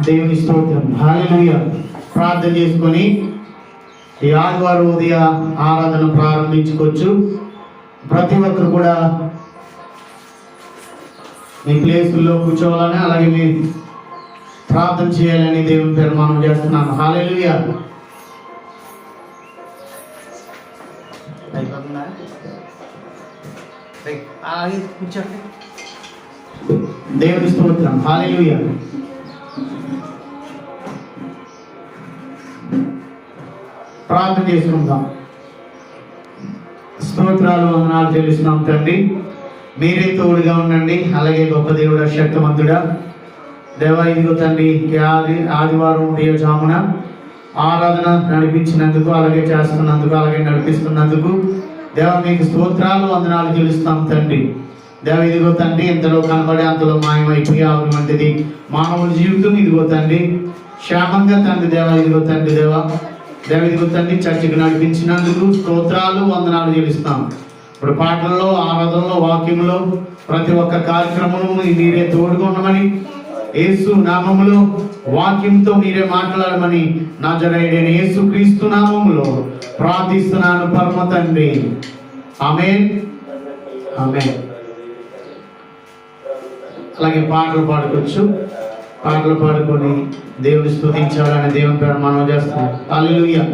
దేవుని స్తోత్రం. హల్లెలూయా. ప్రార్థన చేసుకొని ఈ ఆదివారం ఉదయ ఆరాధన ప్రారంభించుకోవచ్చు. ప్రతి ఒక్కరు కూడా మీ ప్లేసుల్లో కూర్చోవాలని, అలాగే మీరు ప్రార్థన చేయాలని దేవుని పేరు మనం చేస్తున్నాను. హల్లెలూయా. దేవుని స్తోత్రం. హల్లెలూయా. ప్రార్థన చేసుకుందాం. స్తోత్రాలు వందనాలు చెల్లిస్తున్నాం తండ్రి. మీరే తోడుగా ఉండండి. అలాగే గొప్ప దేవుడా, శక్తిమంతుడా దేవా, ఇదిగో తండ్రి ఆదివారం ఉదయజామున ఆరాధన నడిపించినందుకు, అలాగే చేస్తున్నందుకు, అలాగే నడిపిస్తున్నందుకు దేవా మీకు స్తోత్రాలు వందనాలు చెల్లిస్తాం తండ్రి. దేవ ఇదిగో తండ్రి, ఎంతలో కనబడి అంతలో మాయమైపోయి వంటిది మానవుల జీవితం. ఇదిగో తండ్రి క్షేమంగా తండ్రి దేవ ఇదిగో తండ్రి దేవ ఇదిగో తండ్రి చర్చకు నడిపించినందుకు స్తోత్రాలు వందనాలు చెల్లిస్తాం. ఇప్పుడు పాటల్లో, ఆరాధనలో, వాక్యంలో, ప్రతి ఒక్క కార్యక్రమంలో మీరే తోడుగా ఉండమని, యేసు నామములో వాక్యంతో మీరే మాట్లాడమని నజరేయుడైన యేసు క్రీస్తు నామములో ప్రార్థిస్తున్నాను పరమ తండ్రి. ఆమేన్, ఆమేన్. అలాగే పాటలు పాడుకోవచ్చు. పాటలు పాడుకొని దేవుని స్తుతించాలని దేవుని పేరు మనం చేస్తున్నాం. హల్లెలూయా.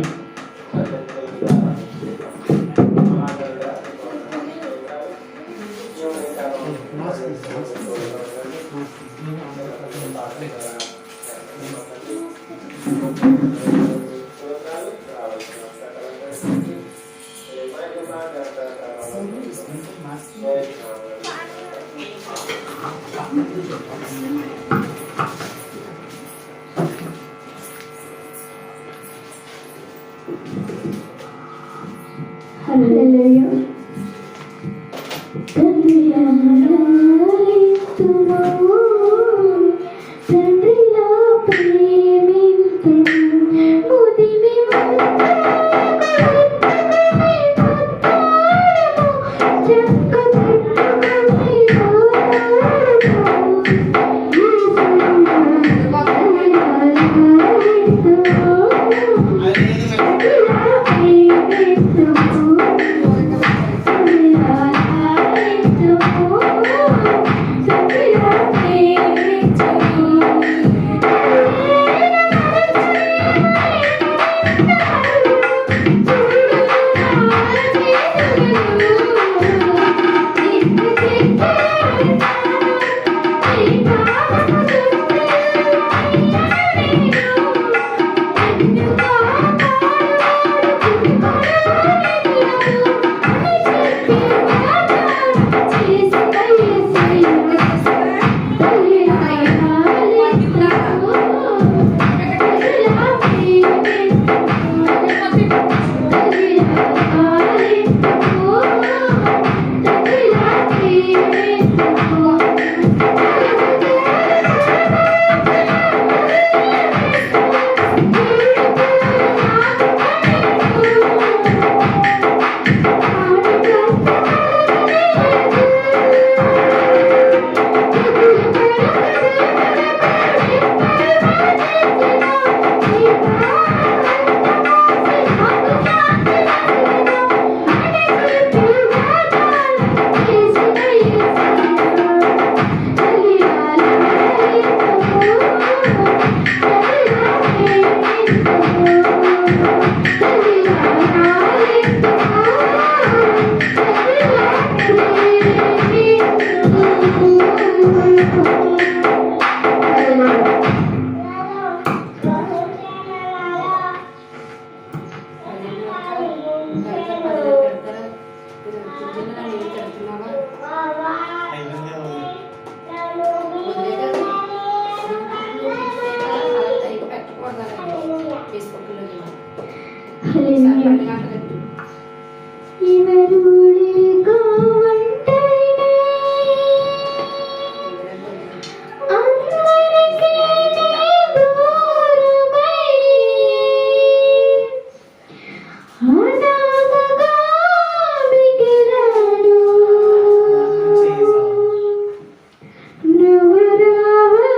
Never, never,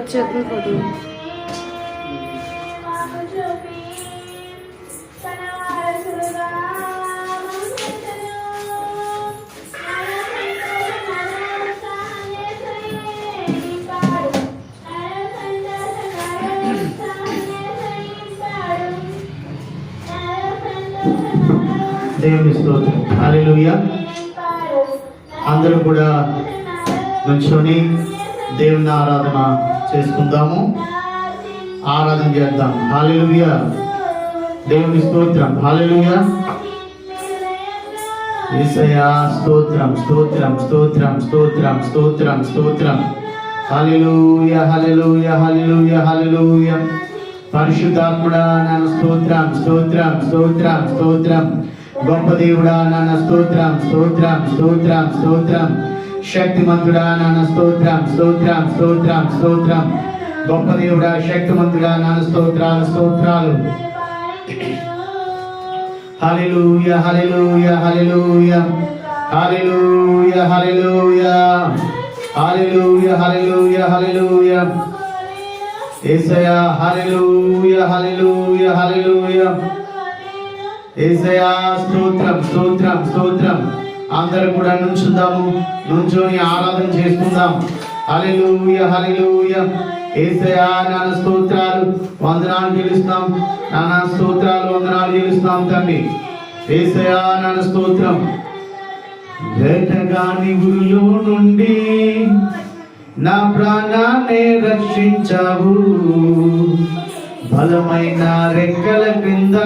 వచ్చేది ఫోటో. దేవుని స్తోత్రం. హల్లెలూయా. అందరూ కూడా నుంచొని దేవుని ఆరాధన చేసుకుందాము, ఆరాధన చేద్దాం. హల్లెలూయా. దేవుని స్తోత్రం. హల్లెలూయా. యేసయ్యా స్తోత్రం, స్తోత్రం, స్తోత్రం, స్తోత్రం, స్తోత్రం, స్తోత్రం. హల్లెలూయా, హల్లెలూయా, హల్లెలూయా, హల్లెలూయా. పరిశుద్ధాత్ముడా నాన్న స్తోత్రం, స్తోత్రం, స్తోత్రం, స్తోత్రం. గొప్ప దేవుడా నాన్న స్తోత్రం, స్తోత్రం, స్తోత్రం, స్తోత్రం. శక్తిమంతుడా నాన్న స్తోత్రం, స్తోత్రం, స్తోత్రం, స్తోత్రం. గొప్ప దేవుడా శక్తిమంతుడా నాన్న స్తోత్రాలు, స్తోత్రాలు. హల్లెలూయా, హల్లెలూయా, హల్లెలూయా, హల్లెలూయా, హల్లెలూయా, హల్లెలూయా, హల్లెలూయా, హల్లెలూయా. యేసయ్యా హల్లెలూయా, హల్లెలూయా, హల్లెలూయా. యేసయ్యా స్తోత్రం, స్తోత్రం, స్తోత్రం. అందరూ కూడా నుంచుందాము, నుంచొని ఆరాధన చేసుకుందాం. హల్లెలూయా, హల్లెలూయా. యేసయ్యా నాన్న స్తోత్రాలు, వందనాలు చెల్లిస్తాం. నాన్న స్తోత్రాలు, వందనాలు చెల్లిస్తాం తండ్రి. యేసయ్యా నాన్న స్తోత్రం. వేటగాని ఊరిలో నుండి నా ప్రాణాన్ని రక్షించావు, బలమైన రెక్కల క్రింద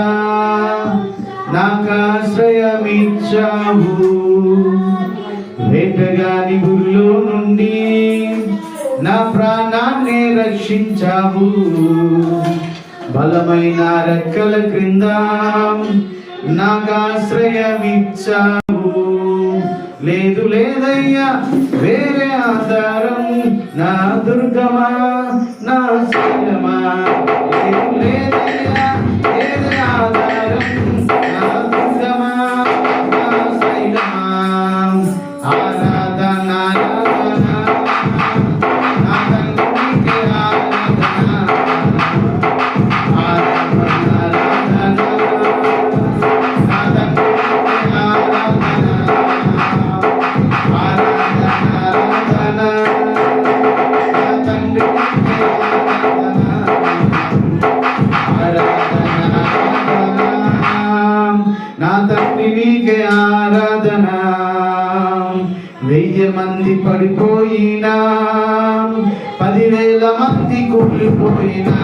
నాకు ఆశ్రయమిచ్చావు. వేటగాని ఊరిలో నుండి నా ప్రాణాన్ని రక్షించావు, బలమైన రెక్కల క్రింద నాకు ఆశ్రయమిచ్చావు. లేదు లేదయ్యా వేరే ఆధారం, నా దుర్గమా నా శైలమా. లేదు లేదయ్యా వేరే ఆధారం, నా దుర్గమా నా శైలమా. ఆరాధన ఆరాధన నా తండ్రికి ఆరాధన, ఆరాధన ఆరాధన నా తండ్రికి ఆరాధన. నా తండ్రి నీకే ఆరాధన. 1000 మంది పడిపోయినా, 10,000 మంది కూలిపోయినా,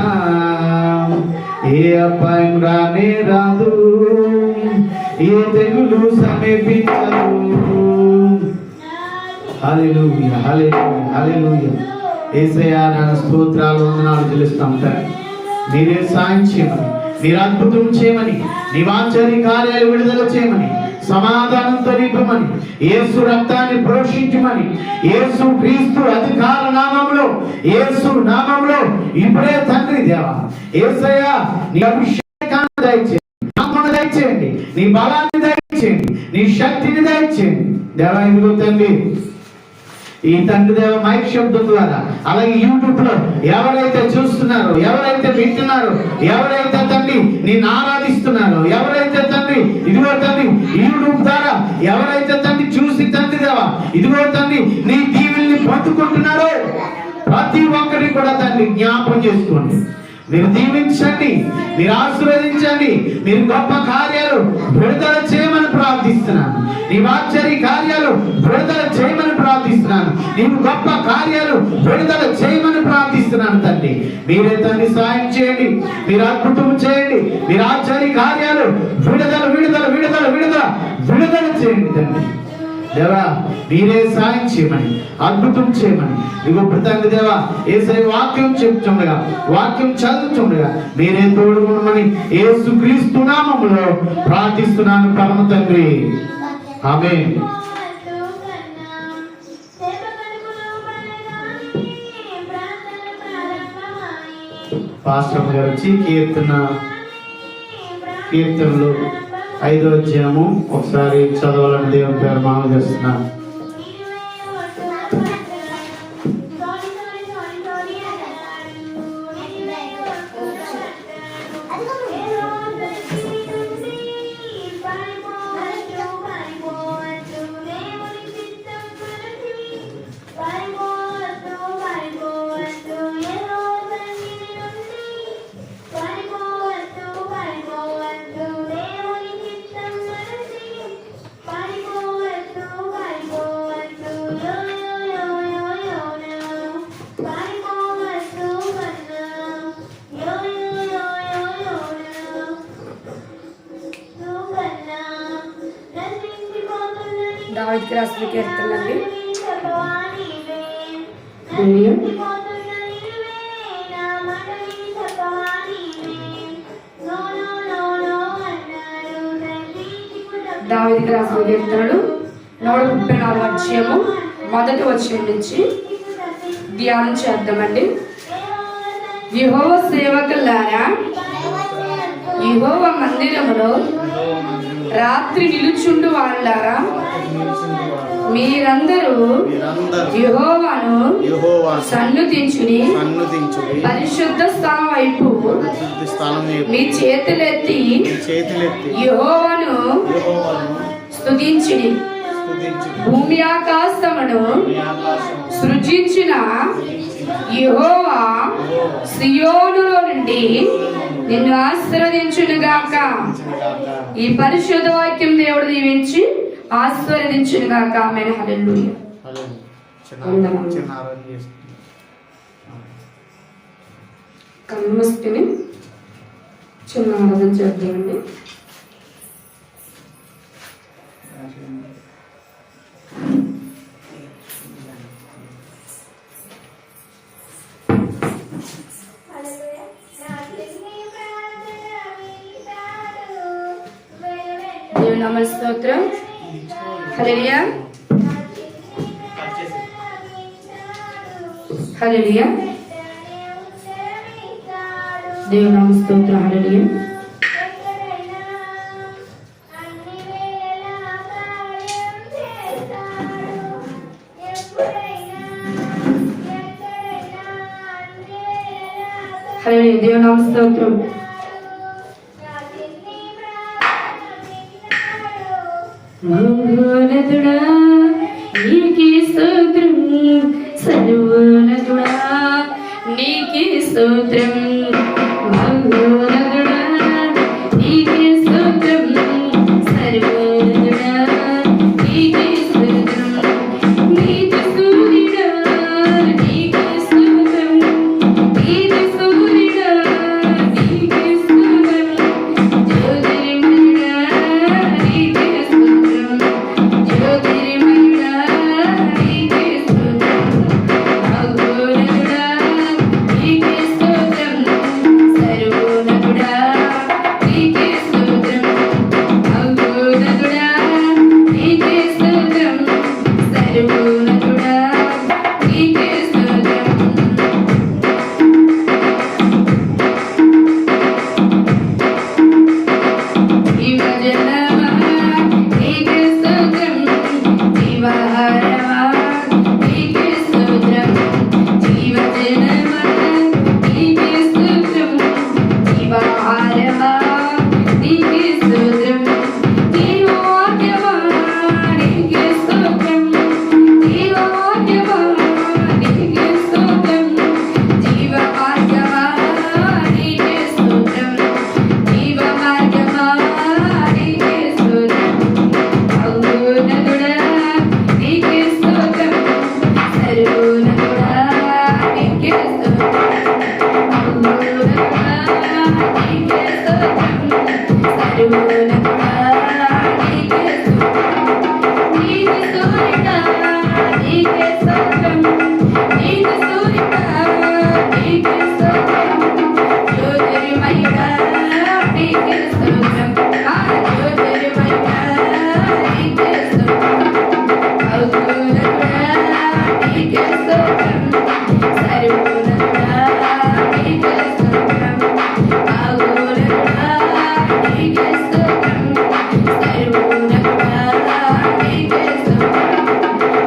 ఏ అపాయం రానే రాదు, ఏ తెగులు సమీపించదు. హల్లెలూయా, హల్లెలూయా, హల్లెలూయా. యేసయ్యా నాన్న స్తోత్రాలు, వందనాలు చెల్లిస్తాం తండ్రి. మీరే సాయం చేయమని, మీరు అద్భుతం చేయమని, నీ వాంఛనీయ కార్యాలు విడుదల చేయమని, సమాధానంతో నింపమని, యేసు రక్తాన్ని ప్రోక్షించమని, యేసు క్రీస్తు అధికార నామములో, యేసు నామములో ఇప్పుడే తండ్రి దేవా యేసయ్యా నీ అభిషేకాన్ని దయచేయండి, నామమును దయచేయండి, నీ బలాన్ని దయచేయండి, నీ శక్తిని దయచేయండి దేవా. ఇదిగో తండ్రి ఈ తండ్రి దేవ మైక్ శబ్దం ద్వారా, అలాగే యూట్యూబ్ లో ఎవరైతే చూస్తున్నారో, ఎవరైతే వింటున్నారో, ఎవరైతే తండ్రి నిన్ను ఆరాధిస్తున్నారో, ఎవరైతే తండ్రి ఇదిగో తండ్రి యూట్యూబ్ ద్వారా ఎవరైతే తండ్రి చూసి తండ్రి దేవ ఇదిగో తండ్రి నీ దీవెనల్ని పొందుకుంటున్నారో ప్రతి ఒక్కరిని కూడా తండ్రి జ్ఞాపకం చేసుకోండి. మీరు దీవించండి, మీరు ఆశీర్వదించండి, మీరు గొప్ప కార్యాలు విడుదల చేయమని ప్రార్థిస్తున్నాను. నీ ఆశ్చర్య కార్యాలు విడుదల చేయమని ప్రార్థిస్తున్నాను. నీవు గొప్ప కార్యాలు విడుదల చేయమని ప్రార్థిస్తున్నాను తండ్రి. మీరే తండ్రి సాయం చేయండి, మీరు అద్భుతం చేయండి, మీరు ఆశ్చర్య కార్యాలు విడుదల విడుదల విడుదల విడుదల విడుదల చేయండి తండ్రి దేవా. మీరే సాయం చేయమని, అద్భుతం చేయమని. ఇగో తండ్రి దేవా యేసయ్య వాక్యం చెప్తుండగా, వాక్యం చదువుతుండగా మీరే తోడుకోమని యేసు క్రీస్తు నామములో ప్రార్థిస్తున్నాను పరమ తండ్రి. ఆమేన్. పాస్టర్ గారు వచ్చి కీర్తనలు 5వ అధ్యాయము ఒకసారి చదవాలని దేవుని పేరు మనవి చేస్తున్నాను. దావీదుకి రాసిన కీర్తనలండి. దావీదుకి రాసిన కీర్తనలు 134వ అధ్యాయము 1వ వచనం నుంచి ధ్యానం చేద్దామండి. యెహోవా సేవకులారా, యెహోవా మందిరములో రాత్రి నిలుచుండు వారులారా, మీరందరూ యెహోవాను సన్నుతించుడి, పరిశుద్ధ స్థలం వైపు మీ చేతులెత్తి యెహోవాను స్తుతించుడి. భూమి ఆకాశమును సృజించిన యెహోవా సియోనులో నుండి నిన్ను ఆశీర్వదించునుగాక. ఈ పరిశుద్ధ వాక్యం దేవుడు దీవించి ఆశీర్వదించునుగాక. ఆమేన్. హల్లెలూయా. కళ్ళు మూసుకుని చిన్న ఆరాధన చేద్దామండి. దేవుని స్తోత్రం. హల్లెలూయా, హల్లెలూయా. దేవుని స్తోత్రం. హల్లెలూయా. హల్లెలూయా. దేవుని స్తోత్రం. మహోన్నతుడా నీకే స్తోత్రం, సర్వోన్నతుడా నీకే స్తోత్రం, మహోన్నతుడా నీకే స్తోత్రం, సర్వోన్నతుడా నీకే స్తోత్రం, నీతి సూర్యుడా నీకే స్తోత్రం, నీతి సూర్యుడా నీకే స్తోత్రం, జ్యోతిర్మయుడా నీకే స్తోత్రం, జ్యోతిర్మయుడా నీకే స్తోత్రం, మహోన్నతుడా నీకే స్తోత్రం, సర్వోన్నతుడా నీకే స్తోత్రం, మహోన్నతుడా నీకే స్తోత్రం, సర్వోన్నతుడా నీకే స్తోత్రం. జీవజలమా నీకే స్తోత్రం, జీవాహారమా నీకే స్తోత్రం, జీవజలమా నీకే స్తోత్రం, జీవాహారమా నీకే స్తోత్రం, జీవవాక్యమా నీకే స్తోత్రం, జీవవాక్యమా నీకే స్తోత్రం, జీవమార్గమా నీకే స్తోత్రం, జీవమార్గమా నీకే స్తోత్రం, మహోన్నతుడా నీకే స్తోత్రం, సర్వోన్నతుడా నీకే స్తోత్రం, మహోన్నతుడా నీకే స్తోత్రం, సర్వోన్నతుడా నీకే స్తోత్రం, నీతి సూర్యుడా నీకే స్తోత్రం, నీతి సూర్యుడా నీకే స్తోత్రం, జ్యోతిర్మయుడా నీకే స్తోత్రం, జ్యోతిర్మయుడా నీకే స్తోత్రం, మహోన్నతుడా నీకే స్తోత్రం, సర్వోన్నతుడా నీకే స్తోత్రం, మహోన్నతుడా నీకే స్తోత్రం, సర్వోన్నతుడా నీకే స్తోత్రం,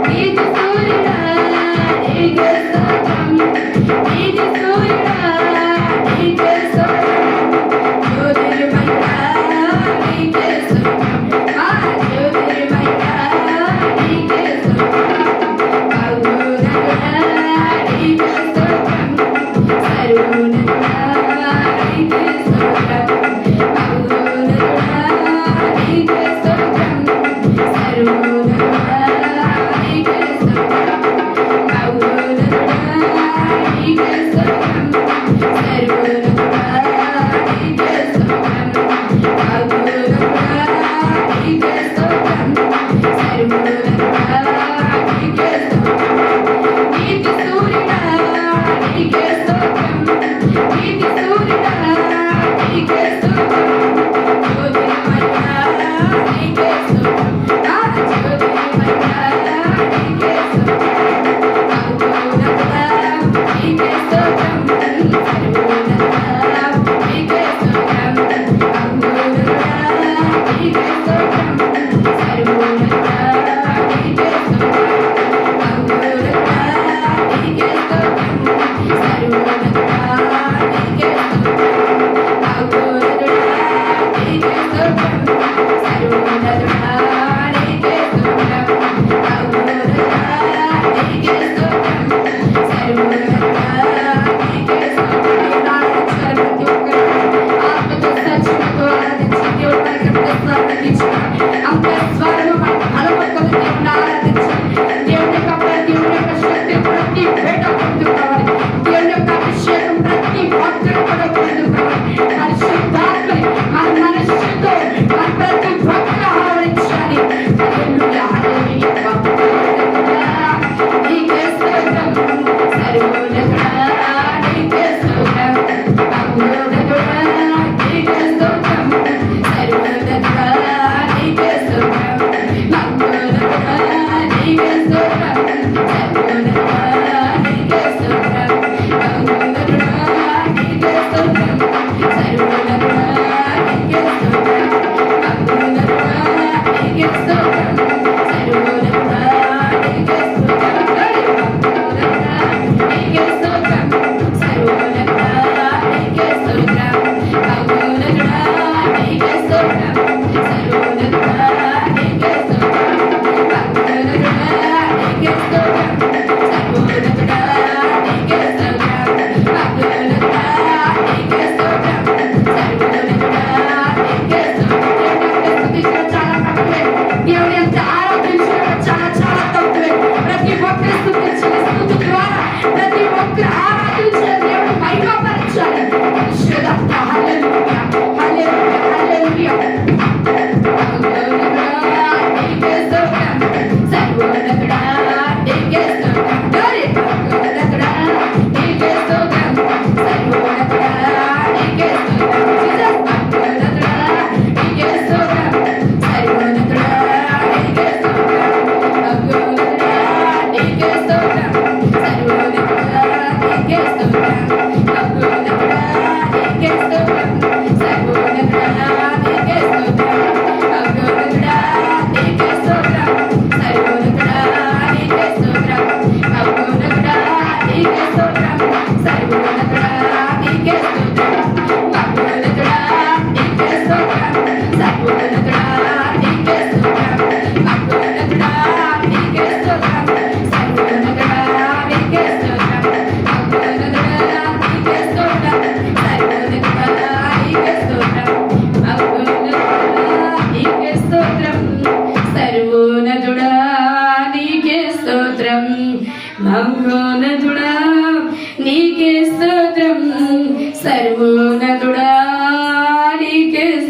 నీతి సూర్యుడా నీకే స్తోత్రం, నీతి సూర్యుడా నీకే స్తోత్రం, జ్యోతిర్మయుడా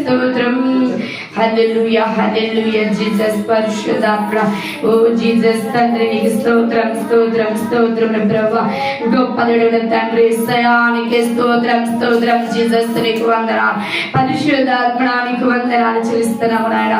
స్తోత్రం. హల్లెలూయా హల్లెలూయా జీసస్ పరిశుద్ధాత్మ. ఓ జీసస్ తండ్రి నీకు స్తోత్రం స్తోత్రం స్తోత్రం ప్రభువా. గొప్ప దేవుడైన తండ్రి యేసయ్యానికి స్తోత్రం స్తోత్రం. జీసస్ నీకు వందనాలు. పరిశుద్ధాత్మ నీకు వందనాలు చెల్లిస్తున్నాము నాయన.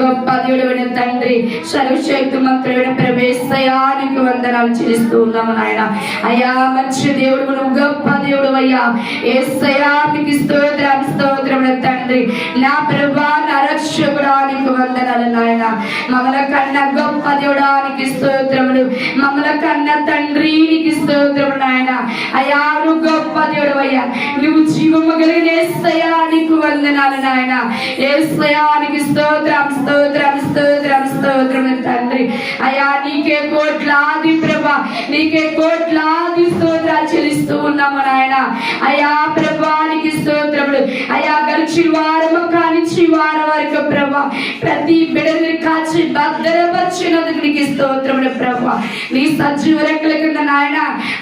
గొప్ప దేవుడైన తండ్రి సర్వశక్తిమంతుడైన ప్రభు యేసయ్యానికి వందనాలు చెల్లిస్తూ ఉన్నాము నాయన. అయ్యా మంచి దేవుడు, నువ్వు గొప్ప దేవుడు అయ్యా. యేసయ్యానికి స్తోత్రం స్తోత్రం తండ్రి. నా ప్రభువా నా రక్షకుడానికి వందనాలు నాయన. మమ్మల కన్నా గొప్ప దేవుడానికి స్తోత్రములు. మమ్మల కన్నా తండ్రి నీకు స్తోత్రములు నాయన. అయ్యా నువ్వు గొప్ప దేవుడు అయ్యా. నువ్వు జీవము కలిగిన యేసయ్యా నీకు వందనాలు నాయన. యేసయ్యానికి స్తోత్రం స్తోత్రం స్తోత్రం స్తోత్రం తండ్రి. అయ్యా నీకే కోట్లాది ప్రభా, నీకే కోట్లాది స్తోత్రాలు చెల్లిస్తూ ఉన్నాము నాయన. అయ్యా ప్రభానికి స్తోత్రములు. అయ్యా గడిచిన వారము కానించి వారం వరకు ప్రభా ప్రతి బిడ్డని కాచి భద్రపరిచినందుకు నీకు స్తోత్రములు ప్రభా. నీ సజీవ రెక్కల కింద నాయన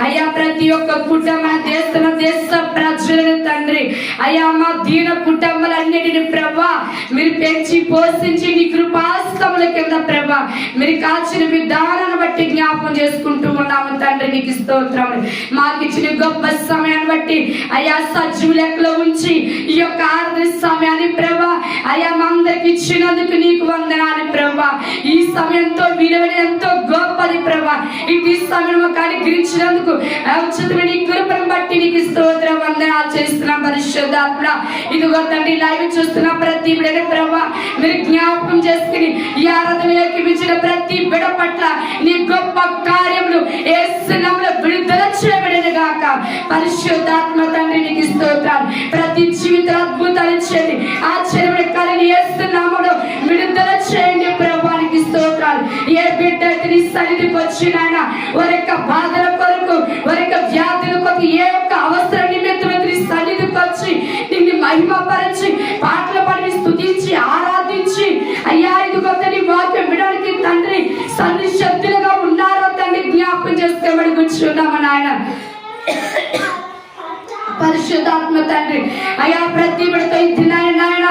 అయ్యా ప్రతి ఒక్క కుటుంబ దేశ ప్రజలను తండ్రి అయ్యా మా దీన కుటుంబాలన్నిటిని ప్రభా మీరు పెంచి పోషించి నీ కృపాస్తముల కింద ప్రభా మీరు కాచిన విధానాన్ని బట్టి జ్ఞాపకం చేసుకుంటూ ఉన్నాము తండ్రి. నీకు స్తోత్రములు. మాకు ఇచ్చిన గొప్ప సమయాన్ని బట్టి అయ్యా సజీవ లెక్కలో ఉంచి ఈ యొక్క ఆరాధన సమయాన్ని ప్రభా అయ్యా మా అందరికి ఇచ్చినందుకు నీకు వందనాలు ప్రభా. ఈ సమయంతో విలువైన ఎంతో గొప్పది ప్రభా. ఈ సమయం అనుగ్రహించినందుకు ఉచితమైన నీ కృపను బట్టి నీకు స్తోత్ర వందనాలు చేస్తున్నాం పరిశుద్ధాత్మ. ఇదిగో తండ్రి లైవ్ చూస్తున్న ప్రతి బిడ్డ ప్రభా మీరు జ్ఞాపకం చేసుకుని ఈ ఆరాధనలోకి ఇచ్చిన ప్రతి బిడ్డ పట్ల నీ గొప్ప కార్యములు యేసు నామములో విడుదల చేయబడిన గాక. పరిశుద్ధాత్మ తండ్రి నీకు స్తోత్రాలు. ప్రతి జీవిత అద్భుతాలు చేయండి. ఆశ్చర్యమైన కార్యాలు యేసు నామములో విడుదల చేయండి ప్రభువానికి స్తోత్రాలు. ఏ బిడ్డ నీ సన్నిధికి వచ్చినాయన వారి యొక్క బాధల కొరకు వారి యొక్క వ్యాధుల కొరకు ఏ ఒక్క అవసరం నిమిత్తం నీ సన్నిధికి వచ్చి నిన్ను మహిమపరిచి పాటలు పాడి స్తుతించి ఆరాధించి అయ్యా ఇదిగో నీ వాక్యం వినడానికి తండ్రి సన్నిశబ్దులుగా ఉన్నారో తండ్రి జ్ఞాపకం చేసుకోమని కూర్చున్నాము నాయన. పరిశుద్ధాత్మ తండ్రి అయ్యా ప్రతి బిడ్డతో ఇది నాయన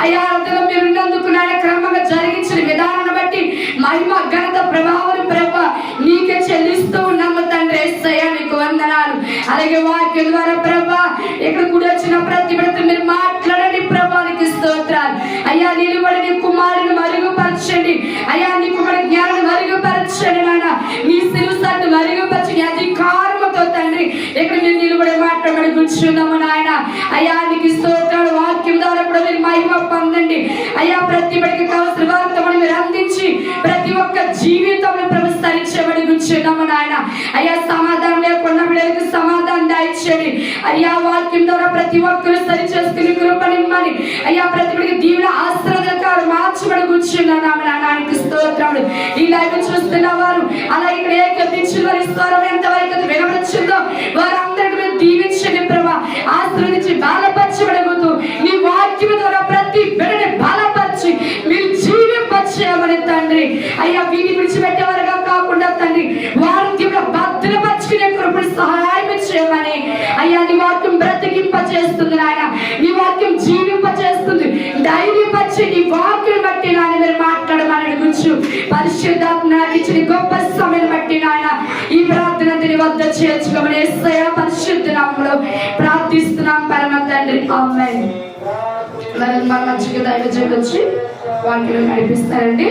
అయ్యా అందులో మీరు ఉన్నందుకు నాయన క్రమంగా జరిగించిన విధానాన్ని బట్టి మహిమ ఘనత ప్రభావం ప్రభా నీకే చెల్లిస్తూ ఉన్నాము తండ్రి. యేసయ్యా నీకు వందనాలు. అలాగే వాక్యం ద్వారా ప్రభా ఇక్కడ కూడా వచ్చిన ప్రతి బిడ్డతో మీరు మాట్లాడండి ప్రభానికి స్తోత్రాలు. అయ్యా నిలువడి నీ కుమారుని మరుగుపరచండి. అయ్యా నీ కుమారుని జ్ఞానాన్ని మరుగుపరచండి నాయన. నీ శిలుసాన్ని మరుగుపరచండి అధికారముతో తండ్రి ఇక్కడ మీరు నిలువడి మాట్లాడమని కూర్చున్నాము నాయన. అయ్యా నీకు స్తోత్రాలు. వాక్యం ద్వారా కూడా మీరు మహిమ పొందండి. అయ్యా ప్రతి బిడ్డకి కావాల్సిన వార్తను మీరు అందించి ప్రతి ఒక్క జీవితంలో ప్రవస్తరించబడి కూర్చున్నాము నాయన. అయ్యా సమాధానం లేకుండా బిడ్డలకు సమాధానం దాయిచ్చండి. అయ్యా వాక్యం ద్వారా ప్రతి ఒక్కరు సరి చేసుకుని కృపనిమ్మని అయ్యా ప్రతి బిడ్డకి దీవెన ఆశీర్వాదకాలు మార్చబడి కూర్చున్నాము నాయనానికి స్తోత్రాలు. ఈ లైవ్ చూస్తున్న వారు అలా ఇక్కడ ఏకీకరించిన వారి స్వరం ఎంతవరకు వినవచ్చిందో వారందరికీ మీరు దీవించండి ప్రభా. ఆశీర్వదించి బలపరచబడగొద్దు. నీ వాక్యం ద్వారా ప్రతి బిడ్డని బలపరిచి మీరు జీవింపచేయమని తండ్రి. అయ్యా వీని విడిచిపెట్టేవారుగా కాకుండా తండ్రి వాక్యంలో భద్రపరుచుకునే కృపను సహాయం చేయమని అయ్యా నీ వాక్యం బ్రతికింపచేస్తుంది నాయన. నీ వాక్యం జీవింపచేస్తుంది. ధైర్యపరిచి నీ వాక్యం బట్టి నాయన మీరు మాట్లాడమని అడుగుచ్చు. పరిశుద్ధాత్మ నాకు ఇచ్చిన గొప్ప సమయం బట్టి నాయన ఈ ప్రార్థన నీ వద్ద చేర్చుకోమని యేసయ్యా పరిశుద్ధ నామములో ప్రార్థిస్తున్నాం పరమ తండ్రి. ఆమేన్. మరి మన మంచిగా దైవజనులు వచ్చి వాక్యం నడిపిస్తారండి.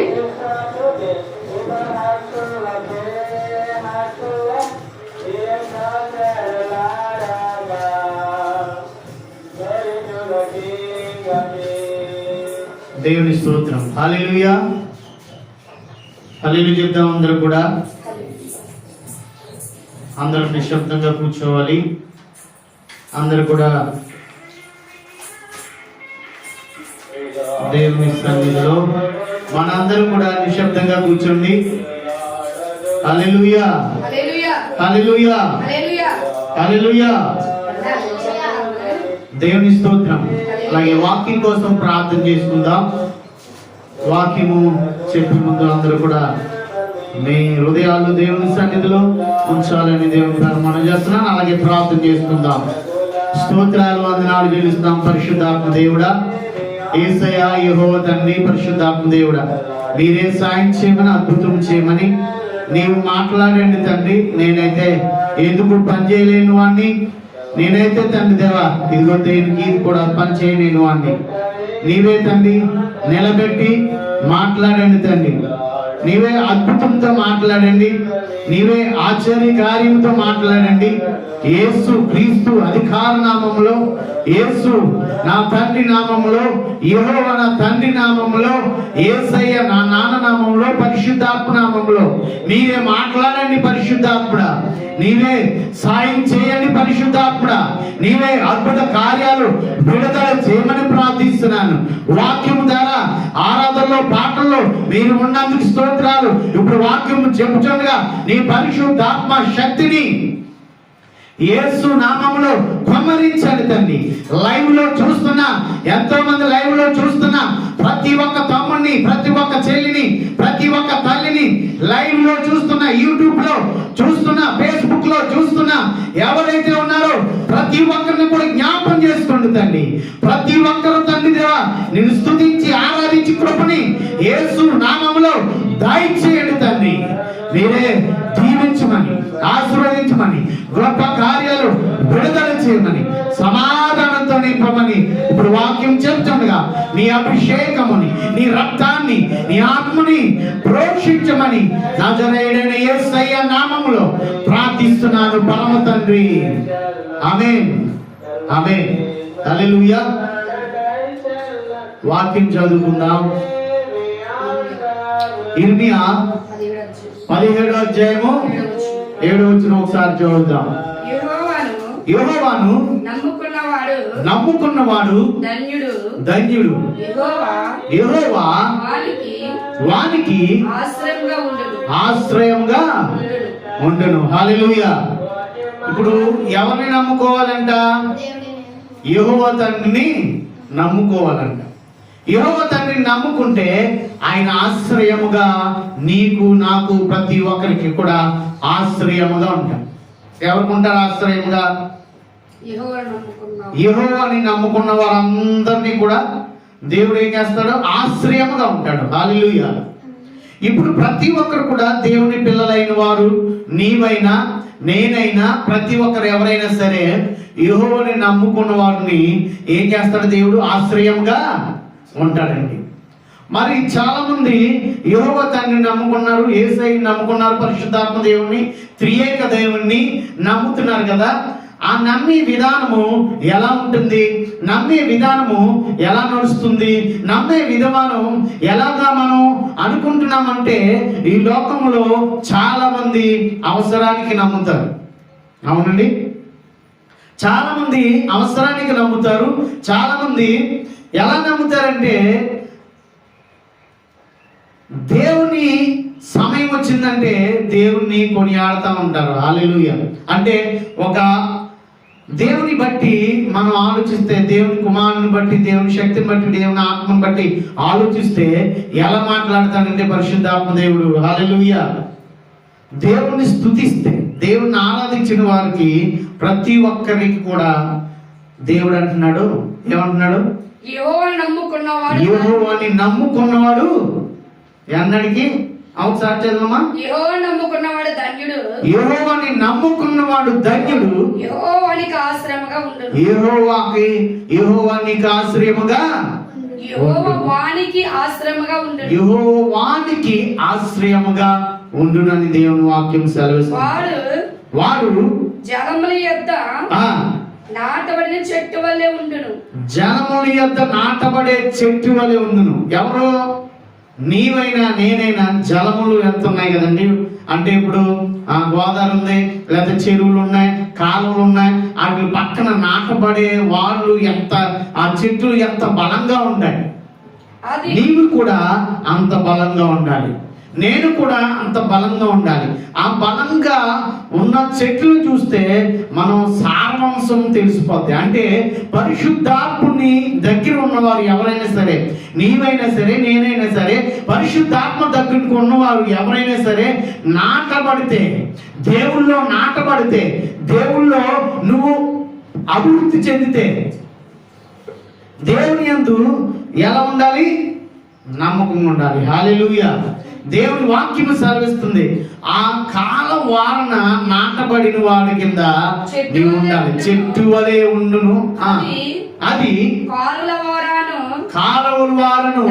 దేవుని స్తోత్రం. హల్లెలూయా హల్లెలూయా చెప్తాం. అందరూ కూడా అందరూ నిశ్శబ్దంగా కూర్చోవాలి. అందరూ కూడా దేవుని సన్నిధిలో మనందరూ కూడా నిశ్శబ్దంగా కూర్చోండి. హల్లెలూయా హల్లెలూయా హల్లెలూయా. దేవుని స్తోత్రం. అలాగే వాక్యం కోసం ప్రార్థన చేసుకుందాం. వాక్యము చెప్పే ముందు అందరూ కూడా మీ హృదయాలు దేవుని సన్నిధిలో ఉంచాలని దేవుని మనం చేస్తున్నాం. అలాగే ప్రార్థన చేసుకుందాం. స్తోత్రాలు వందనాలు చెల్లిస్తున్నాం. పరిశుద్ధాత్మ దేవుడా యేసయ్యా, యెహోవా తండ్రి, పరిశుద్ధాత్మ దేవుడా, మీరే సాయం చేయమని, అద్భుతం చేయమని నీవు మాట్లాడండి తండ్రి. నేనైతే ఎందుకు పని చేయలేను వాడిని, నేనైతే తండ్రి దేవా ఇదిగో దేనికి ఇది కూడా పని చేయలేను వాడిని. నీవే తండ్రి నిలబెట్టి మాట్లాడండి తండ్రి. నీవే అద్భుతంతో మాట్లాడండి, నీవే ఆశ్చర్య కార్యంతో మాట్లాడండి. యేసు క్రీస్తు అధికార నామములో, యేసు నా తండ్రి నామములో, యెహోవా నా తండ్రి నామములో, యేసయ్య నా నాన్న నామములో, పరిశుద్ధాత్మ నామములో మీరే మాట్లాడండి. పరిశుద్ధాత్ముడా నీవే సాయం చేయండి. పరిశుద్ధాత్ముడా నీవే అద్భుత కార్యాలు విడుదల చేయమని ప్రార్థిస్తున్నాను. వాక్యం ద్వారా ఆరాధనలో, పాటల్లో మీరు ఉన్నందుకు స్తోత్రాలు. ఇప్పుడు వాక్యం చెప్పుచుండగా నీ పరిశుద్ధాత్మ శక్తిని యేసు నామములో కుమ్మరించండి తండ్రి. లైవ్ లో చూస్తున్నా, ఎంతో మంది లైవ్ లో చూస్తున్నా ప్రతి ఒక్క తమ్ముడిని, ప్రతి ఒక్క చెల్లిని, ప్రతి ఒక్క తల్లిని లైవ్ లో చూస్తున్నా, యూట్యూబ్ లో చూస్తున్నా, ఫేస్బుక్ లో చూస్తున్నా, ఎవరైతే ఉన్నారో ప్రతి ఒక్కరిని కూడా జ్ఞాపం చేసుకోండి తండ్రి. ప్రతి ఒక్కరు తండ్రి దేవా నిన్ను స్తుతించి ఆరాధించి కృపని యేసు నామములో దయచేయండి తండ్రి. మీరే దీవించమని, ఆశీర్వదించమని, గొప్ప కార్యాలు విడుదల చేయమని, సమాధానంతో నింపమని ఇప్పుడు వాక్యం చెప్తుండగా నీ అభిషేకముని, నీ రక్తాన్ని, నీ ఆత్మని ప్రోక్షించమని నజరేయుడైన యేసయ్య నామములో ప్రార్థిస్తున్నాను పరమ తండ్రి. ఆమేన్, ఆమేన్, హల్లెలూయా. వాక్యం చదువుకుందాం. ఇర్మియా 17వ అధ్యాయము 7వ వచనం ఒకసారి చదువుదాం. యెహోవాను నమ్ముకున్నవాడు ధన్యుడు. యెహోవా వానికి ఆశ్రయంగా ఉండును. హల్లెలూయా. ఇప్పుడు ఎవరిని నమ్ముకోవాలంట? యెహోవా తండ్రిని నమ్ముకోవాలంట. యెహోవా తండ్రిని నమ్ముకుంటే ఆయన ఆశ్రయముగా నీకు, నాకు, ప్రతి ఒక్కరికి కూడా ఆశ్రయముగా ఉంటాడు. ఎవరికి ఉంటారు ఆశ్రయముగా? యెహోవాని నమ్ముకున్న వారందరినీ కూడా దేవుడు ఏం చేస్తాడు? ఆశ్రయముగా ఉంటాడు. హల్లెలూయా. ఇప్పుడు ప్రతి ఒక్కరు కూడా దేవుని పిల్లలైన వారు, నీవైనా నేనైనా ప్రతి ఒక్కరు ఎవరైనా సరే యెహోవాని నమ్ముకున్న వారిని ఏం చేస్తాడు? దేవుడు ఆశ్రయంగా ఉంటాడండి. మరి చాలా మంది యెహోవా తండ్రిని నమ్ముకున్నారు, యేసయ్యని నమ్ముకున్నారు, పరిశుద్ధాత్మ దేవుని, త్రియేక దేవుణ్ణి నమ్ముతున్నారు కదా. ఆ నమ్మే విధానము ఎలా ఉంటుంది? నమ్మే విధానము ఎలా నడుస్తుంది? నమ్మే విధానం ఎలాగా మనం అనుకుంటున్నామంటే ఈ లోకంలో చాలా మంది అవసరానికి నమ్ముతారు. అవునండి, చాలా మంది అవసరానికి నమ్ముతారు. చాలా మంది ఎలా నమ్ముతారంటే దేవుని సమయం వచ్చిందంటే దేవుణ్ణి కొనియాడుతూ ఉంటారు. హల్లెలూయా. అంటే ఒక దేవుని బట్టి మనం ఆలోచిస్తే, దేవుని కుమారుని బట్టి, దేవుని శక్తిని బట్టి, దేవుని ఆత్మని బట్టి ఆలోచిస్తే ఎలా మాట్లాడతాడంటే పరిశుద్ధాత్మ దేవుడు. హల్లెలూయా. దేవుని స్తుతిస్తే, దేవుని ఆరాధించిన వారికి ప్రతి ఒక్కరికి కూడా దేవుడు అంటున్నాడు, ఏమంటున్నాడు? యెహోవాని నమ్ముకున్నవాడు ఎన్నడికి? ఒకసారి చదవమ్మా. యెహోవాని నమ్ముకున్నవాడు ధన్యుడు. యెహోవాని నమ్ముకున్నవాడు ధన్యుడు. యెహోవానికి ఆశ్రయముగా ఉండును. యెహోవానికి ఆశ్రయముగా, యెహోవానికి ఆశ్రయముగా ఉండును. యెహోవానికి ఆశ్రయముగా ఉండునని దేవుని వాక్యం సెలవిస్తుంది. వాడు జలముల యొద్ద నాటబడిన చెట్టు వలె ఉండును. జలముల యొద్ద నాటబడే చెట్టు వలె ఉండును. ఎవరు? నీవైనా నేనైనా. జలములు ఎంత ఉన్నాయి కదండి. అంటే ఇప్పుడు గోదావరి ఉంది, లేదా చెరువులు ఉన్నాయి, కాలువలు ఉన్నాయి. అవి పక్కన నాటబడే వాళ్ళు ఎంత, ఆ చెట్లు ఎంత బలంగా ఉంటాయి. నీవు కూడా అంత బలంగా ఉండాలి, నేను కూడా అంత బలంగా ఉండాలి. ఆ బలంగా ఉన్న చెట్లు చూస్తే మనం సారాంశం తెలిసిపోద్ది. అంటే పరిశుద్ధాత్ముని దగ్గర ఉన్నవారు ఎవరైనా సరే, నీవైనా సరే, నేనైనా సరే, పరిశుద్ధాత్మ దగ్గరకు ఉన్నవారు ఎవరైనా సరే నాటబడితే, దేవుల్లో నాటబడితే, దేవుల్లో నువ్వు అభివృద్ధి చెందితే, దేవుని యందు ఎలా ఉండాలి? నమ్మకంగా ఉండాలి. హల్లెలూయా. దేవుని వాక్యము సెలవిస్తుంది, ఆ కాల వారన నాటబడిన వాడి కింద నీవు ఉండాలి. చెట్టు వలె ఉండును. అది కాలువల వారను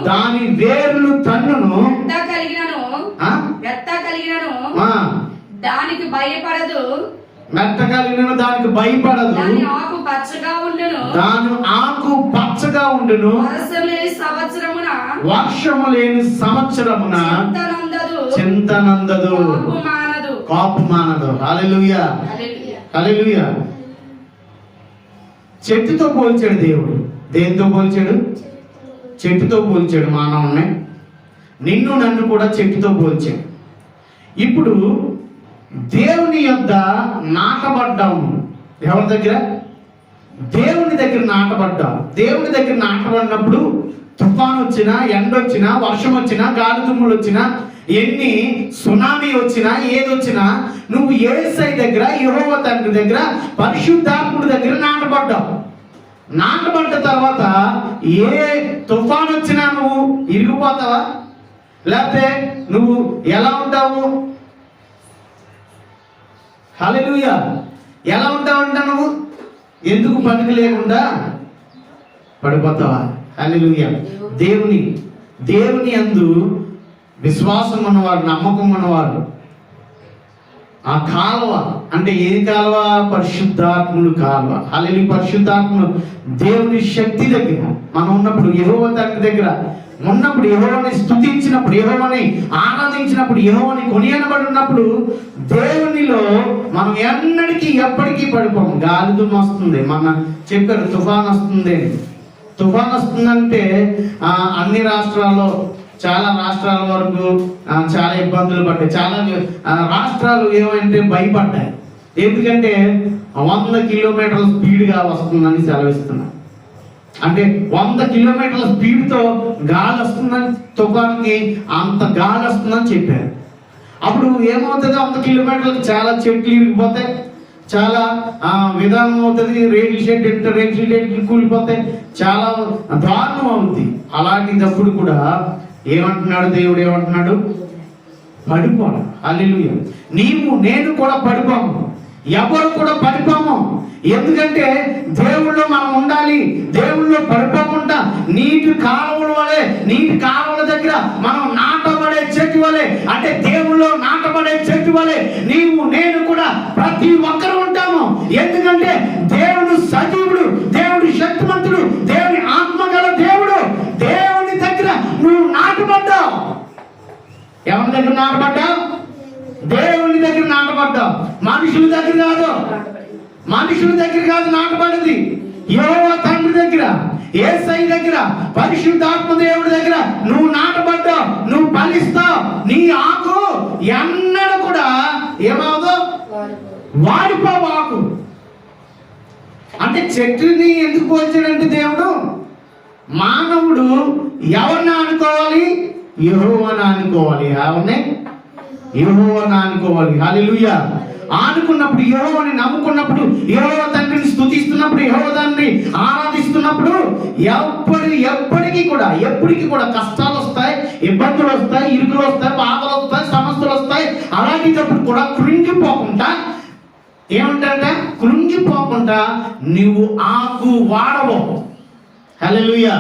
దాని వేర్లు తన్నును, దానికి భయపడదు, మెత్త కలిగిన దానికి భయపడదు, దాని ఆకు పచ్చగా ఉండును, దాని ఆకు పచ్చగా ఉండును, వర్షము లేని సంవత్సరమున చింతనందదు, కాపు మానదు. హల్లెలూయా, హల్లెలూయా. చెట్టుతో పోల్చాడు దేవుడు. దేనితో పోల్చాడు? చెట్టుతో పోల్చాడు మానవుణ్ణి. నిన్ను నన్ను కూడా చెట్టుతో పోల్చాడు. ఇప్పుడు దేవుని యొద్ద నాటబడ్డాము. ఎవరి దగ్గర? దేవుని దగ్గర నాటబడ్డాం. దేవుని దగ్గర నాటబడినప్పుడు తుఫాను వచ్చినా, ఎండ వచ్చినా, వర్షం వచ్చినా, గాలి దుమ్ములు వచ్చినా, ఎన్ని సునామీ వచ్చినా, ఏదొచ్చినా నువ్వు యేసయ్య దగ్గర, యెహోవా తండ్రి దగ్గర, పరిశుద్ధాత్ముడి దగ్గర నాటబడ్డావు. నాటబడ్డ తర్వాత ఏ తుఫాను వచ్చినా నువ్వు ఇరిగిపోతావా? లేకపోతే నువ్వు ఎలా ఉంటావు? హల్లెలూయా. ఎలా ఉంటావంట నువ్వు? ఎందుకు పనికి లేకుండా పడిపోతావా? హల్లెలూయా. దేవుని యందు విశ్వాసం ఉన్నవారు, నమ్మకం ఉన్నవారు, ఆ కాలువ అంటే ఏది కాలువ? పరిశుద్ధాత్ముడు కాలువ. హల్లెలూయా. పరిశుద్ధాత్ముడు దేవుని శక్తి దగ్గర మనం ఉన్నప్పుడు, యెహోవా తండ్రి దగ్గర ఉన్నప్పుడు, యెహోవాని స్తుతించినప్పుడు, యెహోవాని ఆరాధించినప్పుడు, యెహోవాని కొనియాడబడి ఉన్నప్పుడు దేవునిలో మనం ఎన్నటికీ ఎప్పటికీ పడిపోము. గాలి దుమ్ము వస్తుంది, మన చెప్పారు తుఫాన్ వస్తుంది. తుఫాన్ వస్తుందంటే అన్ని రాష్ట్రాల్లో, చాలా రాష్ట్రాల వరకు చాలా ఇబ్బందులు పడ్డాయి. చాలా రాష్ట్రాలు ఏమంటే భయపడ్డాయి. ఎందుకంటే 100 కిలోమీటర్ల స్పీడ్గా వస్తుందని సెలవిస్తున్నారు. అంటే 100 కిలోమీటర్ల స్పీడ్తో గాలి వస్తుందని, తుఫాన్కి అంత గాలి వస్తుందని చెప్పారు. అప్పుడు ఏమవుతుంది? 100 కిలోమీటర్లకు చాలా చెట్లు ఇరిగిపోతాయి, చాలా విధానం అవుతుంది. రేకుల షెడ్లు కూలిపోతాయి, చాలా దారుణం అవుతుంది. అలాంటిదప్పుడు కూడా ఏమంటున్నాడు దేవుడు? ఏమంటున్నాడు? పడిపోను. హల్లెలూయా. నీవు నేను కూడా పడిపోము, ఎవరు కూడా పడిపోము. ఎందుకంటే దేవుళ్ళు మనం ఉండాలి. దేవుళ్ళు పడిపోకుండా నీటి కాలువల వలె, నీటి కాలువల దగ్గర మనం నాటబడే చెట్టు వలె, అంటే దేవుళ్ళు నాటబడే చెట్టు వలె నీవు నేను కూడా ప్రతి ఒక్కరు ఉంటాము. ఎందుకంటే దేవుడు సజీవుడు, దేవుడు శక్తిమంతుడు, దేవుని ఆత్మగల దేవుడు. దేవుని దగ్గర నువ్వు నాటబడ్డావు. ఎవరి దగ్గర నాటబడ్డావు? దేవుని దగ్గర నాటబడ్డావు. మనుషుల దగ్గర కాదు, మనుషుల దగ్గర కాదు నాటబడింది. యెహోవా తండ్రి దగ్గర, యేసయ్య దగ్గర, పరిశుద్ధాత్మ దేవుడి దగ్గర నువ్వు నాటబడ్డావు. నువ్వు ఫలిస్తావు. నీ ఆకు ఎన్నడూ కూడా ఏమవుదో? వాడిపోవు ఆకు. అంటే చెట్టుని ఎందుకు పోల్చాడంటే దేవుడు, మానవుడు ఎవరిని ఆనుకోవాలి? యెహోవాని ఆనుకోవాలి. అవునే, యెహోవాని ఆనుకోవాలి. హల్లెలూయా. ఆనుకున్నప్పుడు, యెహోవాని నమ్ముకున్నప్పుడు, యెహోవా తండ్రిని స్తుతిస్తున్నప్పుడు, యెహోవా తండ్రిని ఆరాధిస్తున్నప్పుడు ఎప్పటికీ కూడా కష్టాలు వస్తాయి, ఇబ్బందులు వస్తాయి, ఇరుకులు వస్తాయి, బాధలు వస్తాయి, సమస్యలు వస్తాయి. అలాంటిటప్పుడు కూడా కృంగిపోకుండా ఏమంటారంటే, కృంగిపోకుండా నువ్వు ఆకు వాడవు. హల్లెలూయా,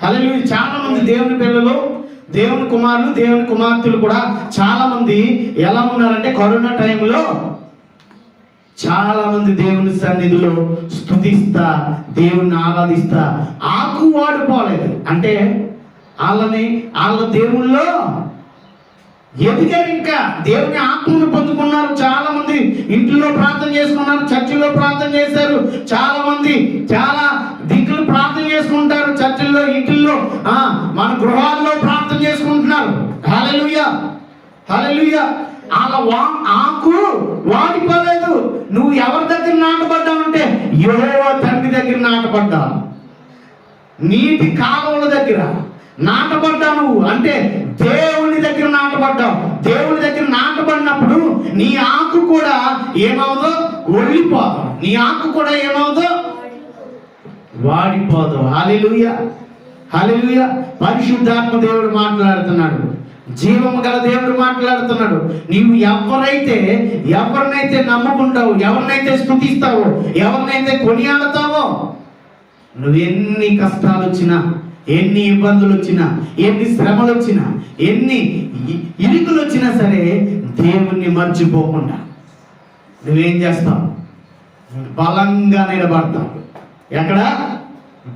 హల్లెలూయా. చాలా మంది దేవుని పిల్లలు, దేవుని కుమారులు, దేవుని కుమార్తెలు కూడా చాలా మంది ఎలా ఉన్నారంటే, కరోనా టైంలో చాలా మంది దేవుని సన్నిధిలో స్తుతిస్తా, దేవుణ్ణి ఆరాధిస్తా ఆకు వాడిపోలేదు. అంటే వాళ్ళ దేవుళ్ళో ఎదిగారు, ఇంకా దేవుని ఆత్మను పొందుకున్నారు. చాలా మంది ఇంట్లో ప్రార్థన చేసుకున్నారు, చర్చిలో ప్రార్థన చేశారు. చాలా మంది చాలా దిక్కులు ప్రార్థన చేసుకుంటారు, చర్చిల్లో, ఇంట్లో, మన గృహాల్లో ప్రార్థన చేసుకుంటున్నారు. హల్లెలూయా, హల్లెలూయా. ఆకు వాడిపోలేదు. నువ్వు ఎవరి దగ్గర నాటబడ్డావంటే యెహోవా తండ్రి దగ్గర నాటబడ్డావు. నీటి కాలువల దగ్గర నాటబడ్డా నువ్వు, అంటే దేవుని దగ్గర నాటబడ్డావు. దేవుని దగ్గర నాటబడినప్పుడు నీ ఆకు కూడా ఏమవుదో? ఒళ్ళిపోదు. నీ ఆకు కూడా ఏమవుదో? వాడిపోదు. హల్లెలూయా, హల్లెలూయా. పరిశుద్ధాత్మ దేవుడు మాట్లాడుతున్నాడు, జీవము గల దేవుడు మాట్లాడుతున్నాడు. నీవు ఎవరినైతే నమ్ముకుంటావో, ఎవరినైతే స్తుతిస్తావో, ఎవరినైతే కొనియాడతావో, నువ్వు ఎన్ని కష్టాలు వచ్చినా, ఎన్ని ఇబ్బందులు వచ్చినా, ఎన్ని శ్రమలు వచ్చినా, ఎన్ని ఇరుకులు వచ్చినా సరే దేవుణ్ణి మర్చిపోకుండా నువ్వేం చేస్తావు? బలంగా నిలబడతావు. ఎక్కడ?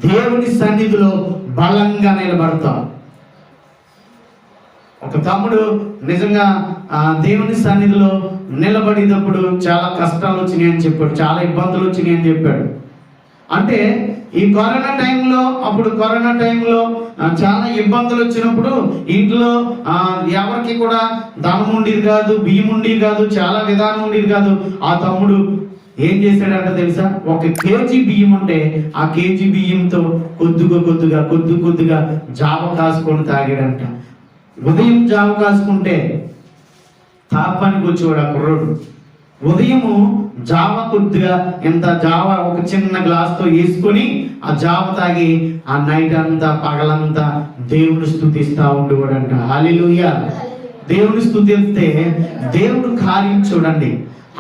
దేవుని సన్నిధిలో బలంగా నిలబడతావు. ఒక తమ్ముడు నిజంగా దేవుని సన్నిధిలో నిలబడినప్పుడు చాలా కష్టాలు వచ్చినాయి అని చెప్పాడు, చాలా ఇబ్బందులు వచ్చినాయి అని చెప్పాడు. అంటే ఈ కరోనా టైంలో చాలా ఇబ్బందులు వచ్చినప్పుడు ఇంట్లో ఎవరికి కూడా ధనం ఉండేది కాదు, బియ్యం ఉండేది కాదు, చాలా విధానం ఉండేది కాదు. ఆ తమ్ముడు ఏం చేశాడంట తెలుసా? 1 కేజీ బియ్యం ఉంటే ఆ కేజీ బియ్యంతో కొద్దిగా జావ కాసుకొని తాగాడంట. ఉదయం జావ కాసుకుంటే తాపానికి వచ్చేవాడు ఆ కుర్రోడు. ఉదయము జావ కొద్దిగా ఇంత జావ ఒక చిన్న గ్లాస్తో వేసుకొని ఆ జావ తాగి ఆ నైట్ అంతా పగలంతా దేవుని స్తుతిస్తా ఉండేవాడంట. హల్లెలూయా. దేవుని స్తుతిస్తే దేవుడు కార్యం చూడండి.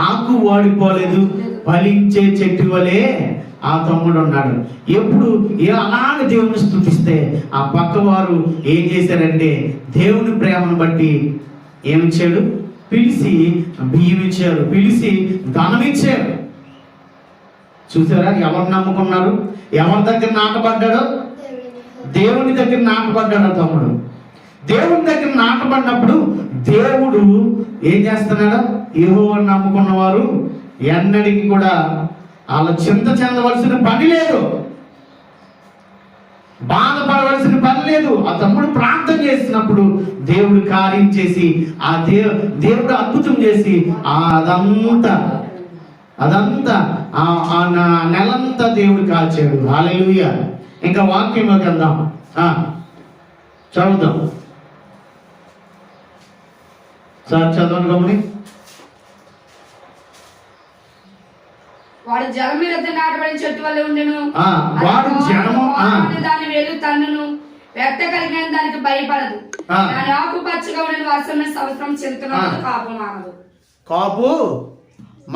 ఆకు వాడిపోలేదు, ఫలించే చెట్టు వలె ఆ తమ్ముడు ఉన్నాడు. ఎప్పుడు అలాగే దేవుని స్తుతిస్తే ఆ పక్కవారు ఏం చేశారంటే దేవుని ప్రేమను బట్టి ఏమిచ్చాడు? పిలిచి బియ్యం ఇచ్చారు, పిలిచి ధనం ఇచ్చారు. చూసారా ఎవరు నమ్ముకున్నారు? ఎవరి దగ్గర నాటబడ్డాడో? దేవుని దగ్గర నాటబడ్డాడు తమ్ముడు. దేవుని దగ్గర నాటబడినప్పుడు దేవుడు ఏం చేస్తున్నాడు? యెహోవాను నమ్ముకున్న వారు ఎన్నడికి కూడా వాళ్ళ చింత చెందవలసిన పని లేదు, బాధపడవలసిన పని లేదు. ఆ తమ్ముడు ప్రార్థన చేసినప్పుడు దేవుడు కార్యం చేసి ఆ దేవుడు అద్భుతం చేసి అదంతా ఆ నెలంతా దేవుడు కాల్చాడు. హల్లెలూయా. ఇంకా వాక్యంలోకి వెళ్దాం, చదువుదాం సార్. చదవండి గమని. వాడు జలం మీద నాటబడిన చెట్టు వల్ల ఉండెను. వాడు జనము దాని వేలు తన్నును, వ్యక్త కలిగిన దానికి భయపడదు. దాని ఆకు పచ్చగా ఉండిన వర్షం సంవత్సరం చింతనదు, కాపు మానదు. కాపు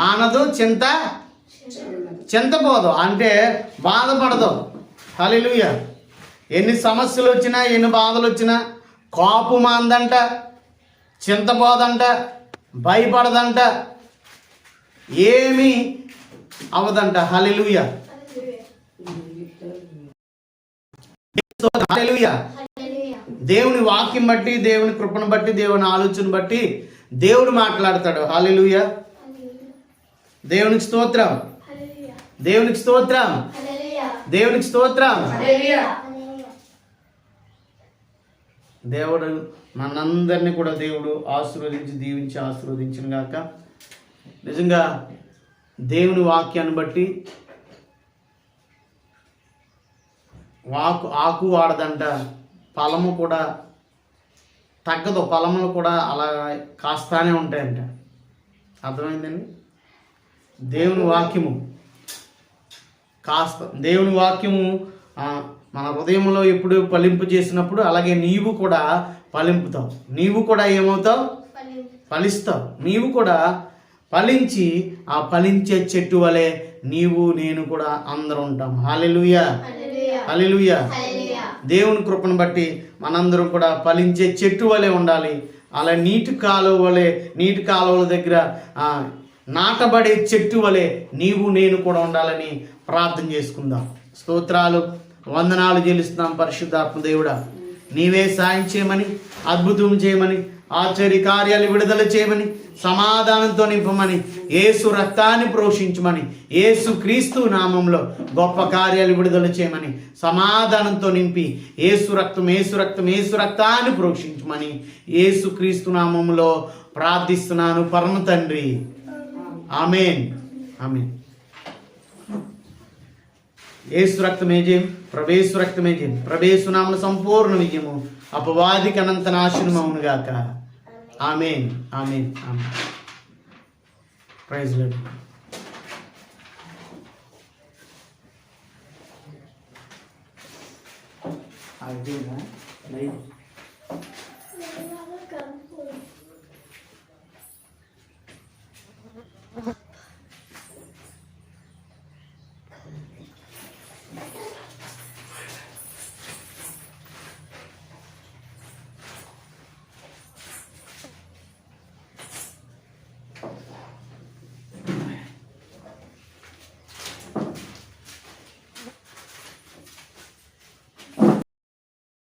మానదు, చింతపోదు అంటే బాధపడదు. హల్లెలూయా. ఎన్ని సమస్యలు వచ్చినా, ఎన్ని బాధలు వచ్చినా కాపు మాందంట, చింతపోదంట, భయపడదంట, ఏమీ అవదంట. హల్లెలూయా, హల్లెలూయా. దేవుని వాక్యం బట్టి, దేవుని కృపను బట్టి, దేవుని ఆలోచన బట్టి దేవుడు మాట్లాడతాడు. హల్లెలూయా. దేవునికి స్తోత్రం, దేవునికి స్తోత్రం, దేవునికి స్తోత్రం. దేవుడు మనందరినీ కూడా దేవుడు దీవించి ఆశీర్వదించిన గాక. నిజంగా దేవుని వాక్యాన్ని బట్టి ఆకు వాడదంట, ఫలము కూడా తగ్గదు, ఫలములు కూడా అలా కాస్తానే ఉంటాయంట. అర్థమైందండి? దేవుని వాక్యము దేవుని వాక్యము మన హృదయంలో ఎప్పుడు ఫలింపు చేసినప్పుడు అలాగే నీవు కూడా ఫలింపుతావు. నీవు కూడా ఏమవుతావు? ఫలిస్తావు. నీవు కూడా ఫలించి ఆ ఫలించే చెట్టు వలె నీవు నేను కూడా అందరం ఉంటాం. హల్లెలూయా, హల్లెలూయా. దేవుని కృపను బట్టి మనందరం కూడా ఫలించే చెట్టు వలె ఉండాలి. అలా నీటి కాలువల దగ్గర నాటబడే చెట్టు వలె నీవు నేను కూడా ఉండాలని ప్రార్థన చేసుకుందాం. స్తోత్రాలు, వందనాలు చెల్లిస్తున్నాం. పరిశుద్ధాత్మ దేవుడా, నీవే సాయం చేయమని, అద్భుతం చేయమని, ఆశ్చర్య కార్యాలు విడుదల చేయమని, సమాధానంతో నింపమని, యేసు రక్తాన్ని ప్రోషించమని, యేసు క్రీస్తు నామంలో గొప్ప కార్యాలు విడుదల చేయమని, సమాధానంతో నింపి యేసు రక్తాన్ని ప్రోషించమని యేసు క్రీస్తు నామంలో ప్రార్థిస్తున్నాను పరమ తండ్రి. ఆమేన్, ఆమేన్. యేసు రక్తమే జయం, ప్రభేసు రక్తమే జయం, ప్రభేసు నామమున సంపూర్ణ విజయము, అపవాదికి అనంత నాశనం అవునుగాక. ఆమేన్, ఆమేన్, ఆమేన్. Praise lord. అయిపోయిందా లేదు Never come home.